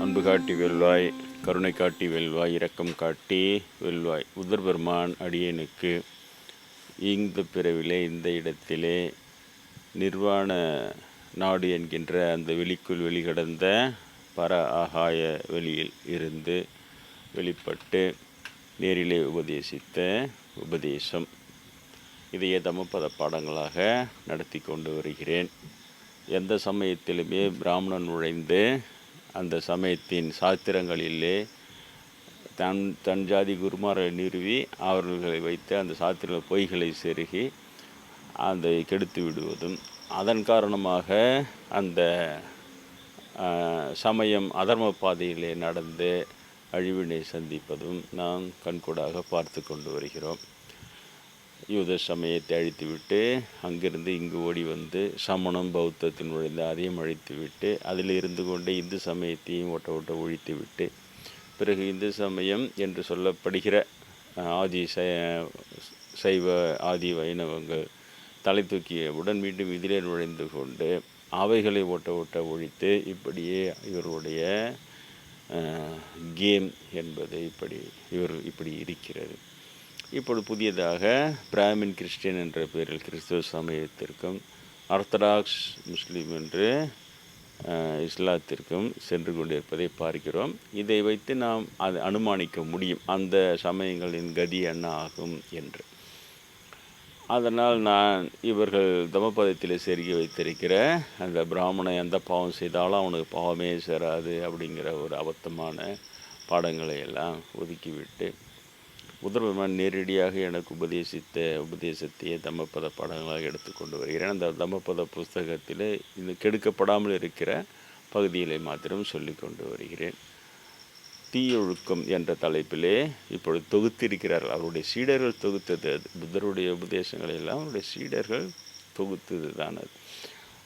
அன்பு காட்டி வெல்வாய், கருணை காட்டி வெல்வாய், இரக்கம் காட்டி வெல்வாய். புதர்பெருமான் அடியனுக்கு இந்த பிறவிலே இந்த இடத்திலே நிர்வாண நாடு என்கின்ற அந்த வெளிக்குள் வெளிகடந்த பர ஆகாய வெளியில் இருந்து வெளிப்பட்டு நேரிலே உபதேசித்த உபதேசம். இதையே தமபத பாடங்களாக நடத்தி கொண்டு வருகிறேன். எந்த சமயத்திலுமே பிராமணன் நுழைந்து அந்த சமயத்தின் சாத்திரங்களிலே தன் ஜாதி குருமாரை நிறுவி அவர்களை வைத்து அந்த சாத்திர பொய்களை செருகி அதை கெடுத்து விடுவதும், அதன் காரணமாக அந்த சமயம் அதர்ம பாதையிலே நடந்து அழிவினை சந்திப்பதும் நாம் கண்கூடாக பார்த்து கொண்டு வருகிறோம். யூத சமயத்தை அழித்துவிட்டு அங்கிருந்து இங்கு ஓடி வந்து சமணம் பௌத்தத்தின் நுழைந்து அதையும் அழித்துவிட்டு அதில் இருந்து கொண்டே இந்து சமயத்தையும் ஓட்ட ஒழித்து விட்டு பிறகு இந்து சமயம் என்று சொல்லப்படுகிற ஆதி சைவ ஆதி வைணவங்கள் தலை தூக்கியவுடன் மீண்டும் இதிலே நுழைந்து கொண்டு அவைகளை ஓட்ட ஒழித்து இப்படியே இவருடைய கேம் என்பது இப்படி இருக்கிறது. இப்பொழுது புதியதாக பிராமின் கிறிஸ்டியன் என்ற பெயரில் கிறிஸ்துவ சமயத்திற்கும் ஆர்த்தடாக்ஸ் முஸ்லீம் என்று இஸ்லாத்திற்கும் சென்று கொண்டிருப்பதை பார்க்கிறோம். இதை வைத்து நாம் அதை அனுமானிக்க முடியும் அந்த சமயங்களின் கதி என்ன ஆகும் என்று. அதனால் நான் இவர்கள் தமபதத்தில் செருகி வைத்திருக்கிற அந்த பிராமணனை எந்த பாவம் செய்தாலும் அவனுக்கு பாவமே சேராது அப்படிங்கிற ஒரு அபத்தமான பாடங்களை எல்லாம் ஒதுக்கிவிட்டு புதர்பெருமான் நேரடியாக எனக்கு உபதேசித்த உபதேசத்தையே தம்மபத பாடங்களாக எடுத்துக்கொண்டு வருகிறேன். அந்த தம்மபத புஸ்தகத்தில் இது கெடுக்கப்படாமல் இருக்கிற பகுதிகளை மாத்திரம் சொல்லி கொண்டு வருகிறேன். தீயொழுக்கம் என்ற தலைப்பிலே இப்பொழுது தொகுத்திருக்கிறார்கள். அவருடைய சீடர்கள் தொகுத்தது அது. புத்தருடைய உபதேசங்களை எல்லாம் அவருடைய சீடர்கள் தொகுத்தது தான் அது.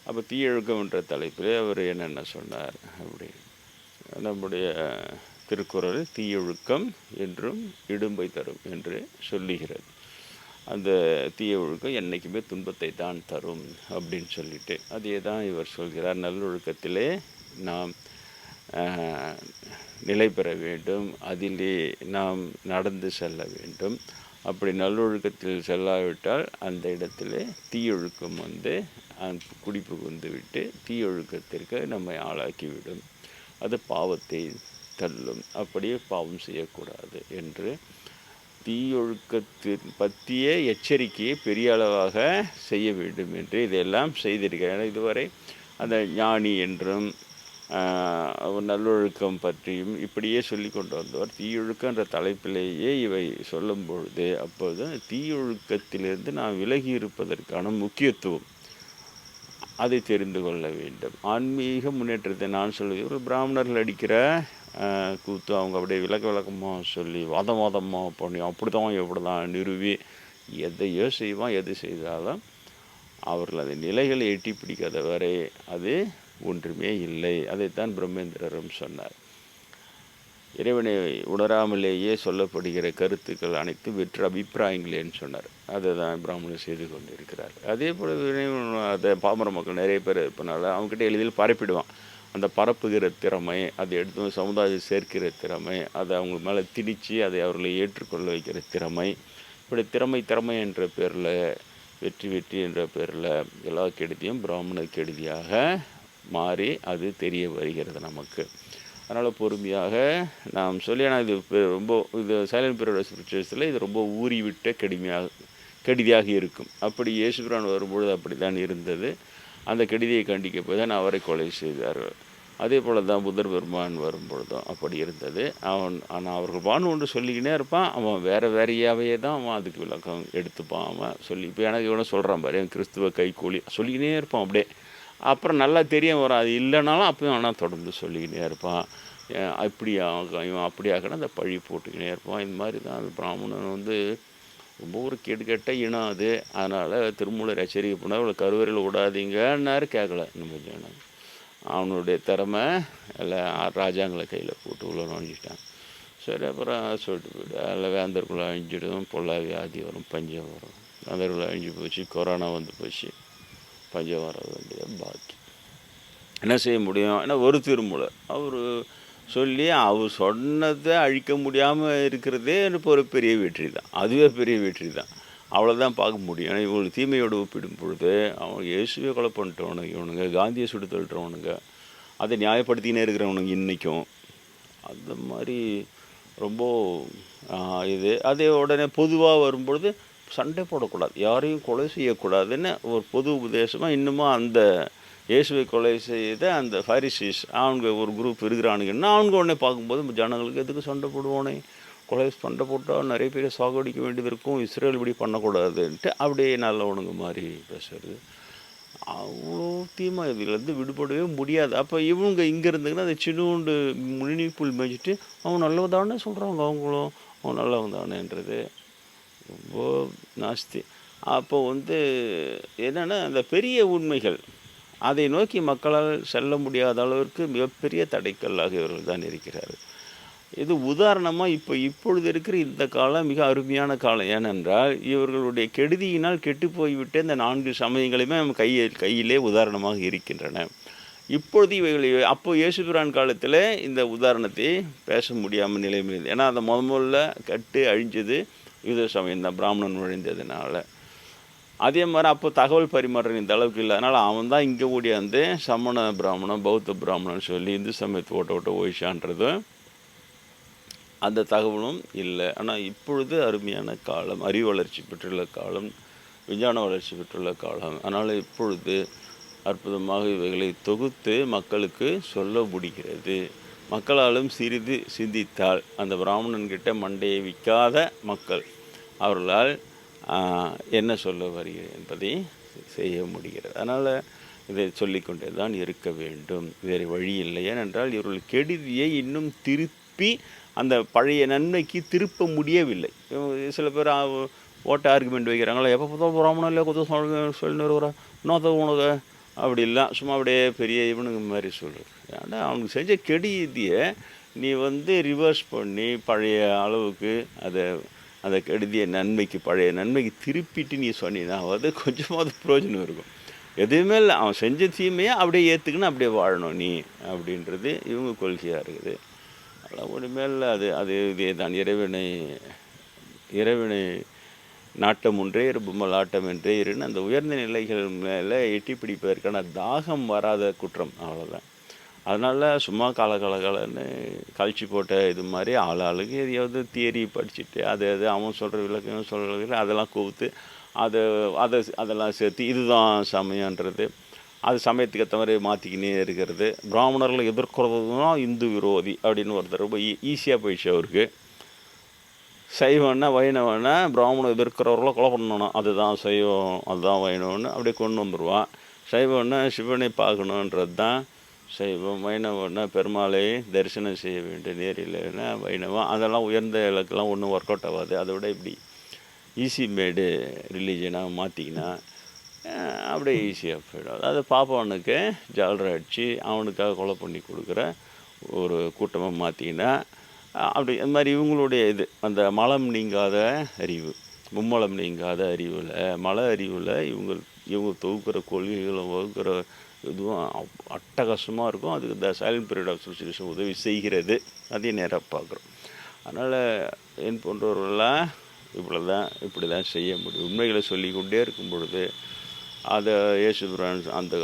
அப்போ தீயொழுக்கம் என்ற தலைப்பிலே அவர் என்னென்ன சொன்னார் அப்படி நம்முடைய திருக்குறள் தீயொழுக்கம் என்றும் இடும்பை தரும் என்று சொல்லுகிறது. அந்த தீய ஒழுக்கம் என்றைக்குமே துன்பத்தை தான் தரும் அப்படின்னு சொல்லிட்டு அதே தான் இவர் சொல்கிறார். நல்லொழுக்கத்திலே நாம் நிலை பெற வேண்டும், அதிலே நாம் நடந்து செல்ல வேண்டும். அப்படி நல்லொழுக்கத்தில் செல்லாவிட்டால் அந்த இடத்துல தீயொழுக்கம் குடிப்பு கொண்டு விட்டு தீயொழுக்கத்திற்கு நம்மை ஆளாக்கிவிடும். அது பாவத்தை தள்ளும். அப்படியே பாவம் செய்யக்கூடாது என்று தீயொழுக்கத்தின் பற்றிய எச்சரிக்கையை பெரிய அளவாக செய்ய வேண்டும் என்று இதையெல்லாம் செய்திருக்கிறேன். இதுவரை அந்த ஞானி என்றும் நல்லொழுக்கம் பற்றியும் இப்படியே சொல்லி கொண்டு வந்தவர். தீயொழுக்கன்ற தலைப்பிலேயே இவை சொல்லும் பொழுது அப்போது தீயொழுக்கத்திலிருந்து நாம் விலகி இருப்பதற்கான முக்கியத்துவம் அதை தெரிந்து கொள்ள வேண்டும். ஆன்மீக முன்னேற்றத்தை நான் சொல்வது ஒரு பிராமணர்கள் அடிக்கிற கூத்து அவங்க அப்படியே விளக்கமாக சொல்லி வாதமாக பண்ணி இப்படி தான் நிறுவி எதையோ செய்வான். எது செய்தாலும் அவர்கள் அதை நிலைகளை எட்டி பிடிக்காத வரை அது ஒன்றுமே இல்லை. அதைத்தான் பிரம்மேந்திரரும் சொன்னார். இறைவனை உணராமலேயே சொல்லப்படுகிற கருத்துக்கள் அனைத்தும் வெற்று அபிப்பிராயங்களேன்னு சொன்னார். அதை தான் பிராமணர் செய்து கொண்டு இருக்கிறார். அதே போல் அதை பாமர மக்கள் நிறைய பேர் இருப்பனால அவங்ககிட்ட எளிதில் பரப்பிடுவான். அந்த பரப்புகிற திறமை, அதை எடுத்து சமுதாயம் சேர்க்கிற திறமை, அதை அவங்க மேலே திணித்து அதை அவர்களை ஏற்றுக்கொள்ள வைக்கிற திறமை, இப்படி திறமை என்ற பேரில் வெற்றி என்ற பேரில் எல்லா கெடுதியும் பிராமண கெடுதியாக மாறி அது தெரிய வருகிறது நமக்கு. அதனால் பொறுமையாக நாம் சொல்லி, ஆனால் இது சைலண்ட் பீரியட் ஸ்பிரிச்சுவல்ஸில் இது ரொம்ப ஊறிவிட்ட கெடுதியாக இருக்கும். அப்படி இயேசுபிரான் வரும்பொழுது அப்படி தான் இருந்தது. அந்த கெடுதியை கண்டிக்க போய் தான் அவரை கொலை செய்தார்கள். அதே போல் தான் புத்தர் பெருமான் வரும்பொழுதும் அப்படி இருந்தது. ஆனால் அவர்கள் பானு ஒன்று சொல்லிக்கினே இருப்பான். அவன் வேறையாகவே தான் அவன் அதுக்கு விளக்கம் எடுத்துப்பான். அவன் சொல்லி இப்போ எனக்கு இவனை சொல்கிறான் பாரு, என் கிறிஸ்துவ கைக்கூலி சொல்லிக்கினே இருப்பான். அப்படியே அப்புறம் நல்லா தெரிய வரும். அது இல்லைனாலும் அப்பயும் ஆனால் தொடர்ந்து சொல்லிக்கினே இருப்பான். இவன் அப்படியாக்கணும் அந்த பழி போட்டுக்கினே இருப்பான். இந்த மாதிரி தான் அந்த பிராமணன் ரொம்ப ஒரு கேட்ட இனம் அது. அதனால் திருமூலர் எச்சரிக்கை பண்ணால் அவளை கருவறையில் விடாதீங்கன்னாரு. கேட்கல நம்ம ஜனம். அவனுடைய திறமை எல்லாம் ராஜாங்களை கையில் போட்டு உள்ள நுழைஞ்சிட்டான். சரி, அப்புறம் சொல்லிட்டு போய்ட்டு அதில் வேந்தருக்குள்ளே அழிஞ்சிடும், பொல்லா வியாதி வரும், பஞ்சம் வரும். வேந்தருக்குள்ளே அழிஞ்சு போச்சு, கொரோனா வந்து போச்சு, பஞ்சம் வர வேண்டியது பாக்கி. என்ன செய்ய முடியும்? ஏன்னா ஒரு திருமூலர் அவர் சொல்லி அவர் சொன்னதை அழிக்க முடியாமல் இருக்கிறதே இப்போ ஒரு பெரிய வெற்றி தான். அதுவே பெரிய வெற்றி தான். அவ்வளோதான் பார்க்க முடியும். ஏன்னா இவங்களுக்கு தீமையோடு ஒப்பிடும் பொழுது அவங்க இயேசுவே கொலை பண்ணிட்டவனுங்க இவனுங்க, காந்தியை சுட்டு தள்ளுறவனுங்க, அதை நியாயப்படுத்தினே இருக்கிறவனுங்க இன்றைக்கும். அந்த மாதிரி ரொம்ப இது அதே உடனே பொதுவாக வரும்பொழுது சண்டை போடக்கூடாது, யாரையும் கொலை செய்யக்கூடாதுன்னு ஒரு பொது உபதேசமாக இன்னமும் அந்த இயேசுவை கொலை செய்த அந்த ஃபரிசீஸ் அவங்க ஒரு குரூப் இருக்கிறானுங்கன்னா அவங்க உடனே பார்க்கும்போது ஜனங்களுக்கு எதுக்கு சண்டை போடுவானே, சண்டை போட்டால் நிறைய பேர் சாகடிக்க வேண்டியது இருக்கும், இஸ்ரேல் இப்படி பண்ணக்கூடாதுன்ட்டு அப்படியே நல்லவனுங்க மாதிரி பேசுறது. அவ்வளோ தீமை இதுலேருந்து விடுபடவே முடியாது. அப்போ இவங்க இங்கே இருந்துங்கன்னா அந்த சின்னூண்டு முனிப்புள் மேய்ச்சிட்டு அவங்க நல்லவன் தானே சொல்கிறாங்க, அவங்களும் அவன் நல்லவன் தானேன்றது ரொம்ப நாஸ்தி. அப்போ என்னென்னா அந்த பெரிய உண்மைகள் அதை நோக்கி மக்களால் செல்ல முடியாத அளவிற்கு மிகப்பெரிய தடைக்கல்லாக இவர்கள் தான் இருக்கிறார்கள். இது உதாரணமாக இப்பொழுது இருக்கிற இந்த காலம் மிக அருமையான காலம். ஏனென்றால் இவர்களுடைய கெடுதியினால் கெட்டு போய்விட்டு இந்த 4 சமயங்களுமே நம்ம கையிலே உதாரணமாக இருக்கின்றன. இப்பொழுது இவைகள் அப்போ இயேசுபிரான் காலத்தில் இந்த உதாரணத்தை பேச முடியாமல் நிலைமையில், ஏன்னா அந்த முதல்ல கட்டு அழிஞ்சது யூத சமயம் தான், பிராமணன் நுழைந்ததுனால. அதே மாதிரி அப்போ தகவல் பரிமாற்றம் இந்த அளவுக்கு இல்லை. அதனால் அவன் தான் இங்கே ஓடியாந்து சமண பிராமணன் பௌத்த பிராமணன் சொல்லி இந்து சமயத்தை ஓட்ட ஓய்ஷான்றதும் அந்த தகவலும் இல்லை. ஆனால் இப்பொழுது அருமையான காலம், அறிவு வளர்ச்சி பெற்றுள்ள காலம், விஞ்ஞான வளர்ச்சி பெற்றுள்ள காலம். அதனால் இப்பொழுது அற்புதமாக இவைகளை தொகுத்து மக்களுக்கு சொல்ல முடிகிறது. மக்களாலும் சிறிது சிந்தித்தால் அந்த பிராமணன்கிட்ட மண்டையை விற்காத மக்கள் அவர்களால் என்ன சொல்ல வருகிறது என்பதை செய்ய முடிகிறது. அதனால் இதை சொல்லிக்கொண்டே தான் இருக்க வேண்டும், வேறு வழி இல்லை. ஏனென்றால் இவர்கள் கெடுதியை இன்னும் திருப்பி அந்த பழைய நன்மைக்கு திருப்ப முடியவில்லை. சில பேர் ஓட்ட ஆர்குமெண்ட் வைக்கிறாங்களா, எப்போ பார்த்தா பிராமணம் இல்லை கொத்த சொல்லின்னு வருவா இன்னொரு உனக்கு அப்படி இல்லை, சும்மா அப்படியே பெரிய இவனுங்க மாதிரி சொல்கிறது. ஏன்னா அவனுக்கு செஞ்ச கெடுதியை நீ ரிவர்ஸ் பண்ணி பழைய அளவுக்கு அந்த கெடுதியை நன்மைக்கு பழைய நன்மைக்கு திருப்பிட்டு நீ சொன்னீங்கன்னா கொஞ்சமாவது பிரயோஜனம் இருக்கும். எதுவுமே இல்லை, அவன் செஞ்ச தீமையை அப்படியே ஏற்றுக்கணும், அப்படியே வாழணும் நீ அப்படின்றது இவங்க கொள்கையாக இருக்குது. அதெல்லாம் ஒன்றுமேல் இதே தான். இறைவனை நாட்டம் ஒன்றே பொம்மல் ஆட்டம் என்றே இருன்னு அந்த உயர்ந்த நிலைகள் மேலே எட்டி பிடிப்பதற்கான தாகம் வராத குற்றம், அவ்வளோதான். அதனால் சும்மா காலன்னு கழிச்சு போட்ட இது மாதிரி ஆளுக்கு எதையாவது தியரி படிச்சுட்டு அது அவன் சொல்கிற விளக்கம் சொல்கிற விளக்கம் அதெல்லாம் கோர்த்து அதெல்லாம் சேர்த்து இதுதான் சமயன்றது, அது சமயத்துக்கு ஏற்ற மாதிரி மாற்றிக்கினே இருக்கிறது. பிராமணர்களை எதிர்க்கிறது தான் இந்து விரோதி அப்படின்னு ஒருத்தர் ரொம்ப ஈஸியாக போயிடுச்சு அவருக்கு. சைவம்னா வைணவன்னா பிராமணம் எதிர்க்கிறவர்கள கொலை பண்ணணும், அதுதான் சைவம், அதுதான் வைணவன்னு அப்படியே கொண்டு வந்துடுவான். சைவம்னா சிவனை பார்க்கணுன்றது தான் சைவம், வைணவம்னா பெருமாளை தரிசனம் செய்ய வேண்டிய நேரில்னா வைணவம். அதெல்லாம் உயர்ந்த இலக்கெல்லாம் ஒன்றும் ஒர்க் அவுட் ஆகாது. அதை விட இப்படி ஈஸி மேடு ரிலீஜனாக மாற்றிக்கினா அப்படியே ஈஸியாக போயிடும். அதாவது பாப்பானுக்கு ஜாலரை அடித்து அவனுக்காக கொலை பண்ணி கொடுக்குற ஒரு கூட்டமாக மாற்றிக்கினா அப்படி இந்த மாதிரி இவங்களுடைய அந்த மலம் நீங்காத அறிவு, மும்மலம் நீங்காத அறிவில் மல அறிவில் இவங்க தொகுக்கிற கொள்கைகளும் வகுக்கிற இதுவும் அட்டகாசமாக இருக்கும். அதுக்கு இந்த சைலண்ட் பீரியட் ஆஃப் சோசியலிசம் உதவி செய்கிறது, அதையும் நேராக பார்க்குறோம். அதனால் என் போன்றவர்களெலாம் இப்படி தான் செய்ய முடியும். உண்மைகளை சொல்லி கொண்டே இருக்கும் பொழுது அதை இயேசுபிரான்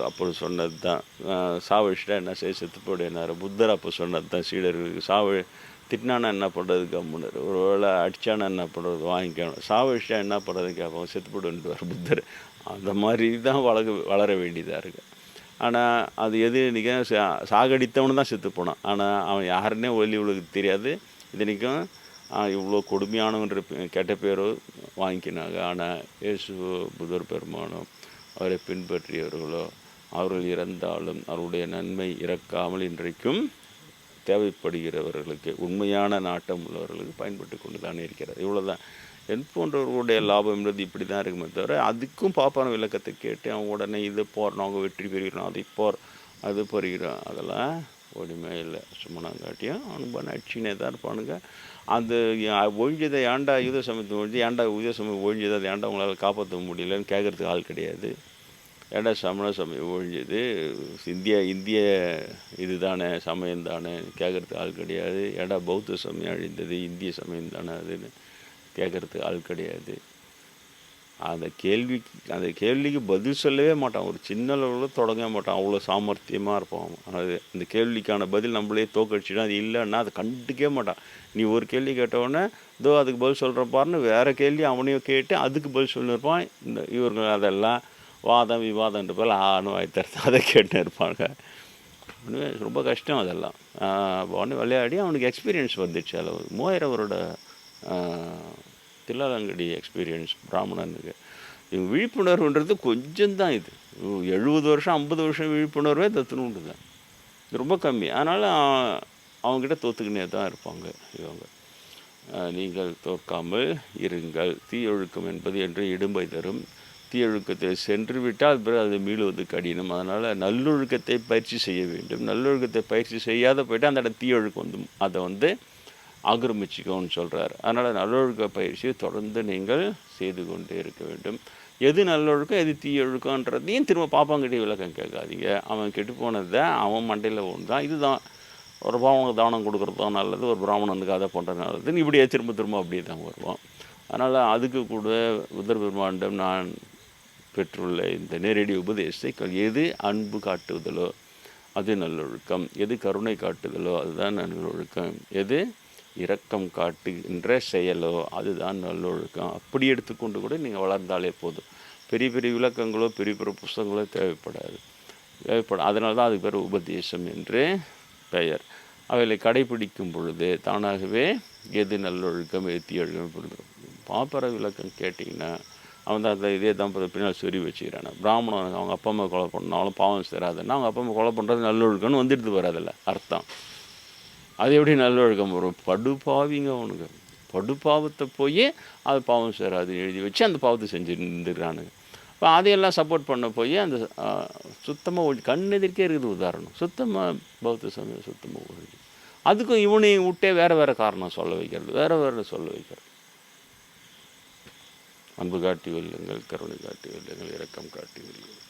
அப்போ சொன்னது தான். சாவழிச்சிட்டா என்ன செய்ய செத்துப்போடுனார் புத்தர். அப்போ சொன்னது தான் சீடர்களுக்கு. திட்டினானா என்ன பண்ணுறதுக்கு அம்முன்னார், ஒரு வேளை அடித்தானா என்ன பண்ணுறது வாங்கிக்கணும், சாவழிச்சிட்டா என்ன பண்ணுறதுக்கு கேட்பாங்க, செத்துப்போடுன்றார் புத்தர். அந்த மாதிரி தான் வளர வேண்டியதாக இருக்குது. ஆனால் அது இன்றைக்கி சாகடித்தவனு தான் செத்து போனான். ஆனால் அவன் யாருன்னே உலகுக்கு தெரியாது. இன்றைக்கும் இவ்வளோ கொடுமையானவன்ற கெட்ட பேரோ வாங்கிக்கினாங்க. ஆனால் இயேசு புத்தர் பெருமானோ அவரை பின்பற்றியவர்களோ அவர்கள் இறந்தாலும் அவருடைய நன்மை இறக்காமல் இன்றைக்கும் தேவைப்படுகிறவர்களுக்கு உண்மையான நாட்டம் உள்ளவர்களுக்கு பயன்பட்டு கொண்டு தானே இருக்கிறார். இவ்வளோ தான். என் போன்றவர்களுடைய லாபம்ன்றது இப்படி தான் இருக்குமே தவிர அதுக்கும் பாப்பான விளக்கத்தை கேட்டு அவங்க உடனே இது போகிறோம், அவங்க வெற்றி பெறுகிறோம், அதை அது பெறுகிறோம், அதெல்லாம் ஒன்றுமே இல்லை. சும்மனாங்காட்டியும் அவனுக்கு அடிச்சுனே தான் இருப்பானுங்க. அந்த ஒழிஞ்சதை ஏன்டா யூத சமயத்தை ஒழிஞ்சு ஏன்டா யூத சமயம் ஒழிஞ்சதை அது ஏன்டா அவங்களால காப்பாற்ற முடியலன்னு கேட்குறதுக்கு ஆள் கிடையாது. ஏடா சமண சமயம் ஒழிஞ்சது, இந்திய இதுதானே சமயம் தானே கேட்குறதுக்கு ஆள் கிடையாது. ஏடா பௌத்த சமயம் அழிந்தது, இந்திய சமயம் தானே அதுன்னு கேட்குறதுக்கு ஆள் கிடையாது. அந்த கேள்விக்கு பதில் சொல்லவே மாட்டான். ஒரு சின்ன அளவில் தொடங்க மாட்டான். அவ்வளோ சாமர்த்தியமாக இருப்பான். அந்த கேள்விக்கான பதில் நம்மளே தோக்கடிச்சிடும். அது இல்லைன்னா அதை கண்டுக்கவே மாட்டான். நீ ஒரு கேள்வி கேட்டவுடனே இதோ அதுக்கு பதில் சொல்கிறேன் பாருன்னு வேறு கேள்வி அவனையும் கேட்டு அதுக்கு பதில் சொல்லியிருப்பான். இவர்கள் அதெல்லாம் வாதம் விவாதன்ற போல் ஆணும் வாய்த்தரது அதை கேட்டுன்னு இருப்பாங்க. ரொம்ப கஷ்டம் அதெல்லாம். ஒன்று விளையாடி அவனுக்கு எக்ஸ்பீரியன்ஸ் வந்துடுச்சு. அதில் மூவாயிரவரோட தில்லாலங்கடி எக்ஸ்பீரியன்ஸ் பிராமணனுக்கு. இவங்க விழிப்புணர்வுன்றது கொஞ்சம்தான். இது 70 வருஷம் 50 வருஷம் விழிப்புணர்வே தத்துணுண்டு தான். இது ரொம்ப கம்மி. அதனால் அவங்ககிட்ட தோற்றுக்கினே தான் இருப்பாங்க இவங்க. நீங்கள் தோற்காமல் இருங்கள். தீயொழுக்கம் என்பது என்று இடும்பை தரும். தீயொழுக்கத்தில் சென்று விட்டால் பிறகு அது மீளுவது கடினம். அதனால் நல்லொழுக்கத்தை பயிற்சி செய்ய வேண்டும். நல்லொழுக்கத்தை பயிற்சி செய்யாத போய்ட்டு அந்த இடம் தீயொழுக்கம் அதை ஆக்கிரமிச்சிக்கோன்னு சொல்கிறார். அதனால் நல்லொழுக்க பயிற்சியை தொடர்ந்து நீங்கள் செய்து கொண்டே இருக்க வேண்டும். எது நல்லொழுக்கம் எது தீயொழுக்கன்றதையும் திரும்ப பாப்பாங்கிட்டே விளக்கம் கேட்காதீங்க. அவன் கெட்டு போனதை அவன் மண்டையில் ஒன்று இதுதான். ஒரு பிராமணனுக்கு தானம் கொடுக்குறது தான் நல்லது, ஒரு பிராமணனுக்கு அதை பண்ணுறது நல்லதுன்னு இப்படியே திரும்ப அப்படியே தான் வருவான். அதனால் அதுக்கு கூட புத்தர் பெருமானிடம் நான் பெற்றுள்ள இந்த நேரடி உபதேசத்தை எது அன்பு காட்டுதலோ அது நல்லொழுக்கம், எது கருணை காட்டுதலோ அதுதான் நல்லொழுக்கம், எது இரக்கம் காட்டுகின்ற செயலோ அதுதான் நல்லொழுக்கம். அப்படி எடுத்துக்கொண்டு கூட நீங்கள் வளர்ந்தாலே போதும். பெரிய பெரிய விளக்கங்களோ பெரிய பெரிய புஸ்தகங்களோ தேவைப்படாது. அதனால தான் அதுக்கு பேர் உபதேசம் என்று பெயர். அவைகளை கடைபிடிக்கும் பொழுது தானாகவே எது நல்லொழுக்கம் எது தீயொழுக்கம் புரிந்துடும். பாப்பர விளக்கம் கேட்டிங்கன்னா அவன் தான் இதே தான் பின்னால் சொல்லி வச்சுக்கிறான். பிராமணன் அவங்க அப்பா அம்மா கொலை பண்ணாலும் பாவம் சேராதுன்னா அவங்க அப்பா அம்மா கொலை பண்ணுறது நல்லொழுக்கம்னு வந்துட்டு வராதில்ல அர்த்தம். அது எப்படி நல்லொழுக்கம் வரும்? படுபாவிங்க அவனுக்கு. படுபாவத்தை போய் அது பாவம் சேராதுன்னு எழுதி வச்சு அந்த பாவத்தை செஞ்சுருந்துக்கிறானுங்க. இப்போ அதையெல்லாம் சப்போர்ட் பண்ண போய் அந்த சுத்தமாக கண்ணெதிர்க்கே இருக்குது உதாரணம். சுத்தமாக பௌத்த சமயம் சுத்தமாக ஒழிஞ்சு அதுக்கும் இவனையும் விட்டே வேறு காரணம் சொல்ல வைக்கிறது, வேறு சொல்ல வைக்கிறது. அன்பு காட்டி வெல்லுங்கள், கருணை காட்டி வெல்லுங்கள், இரக்கம் காட்டி வெல்லுங்கள்.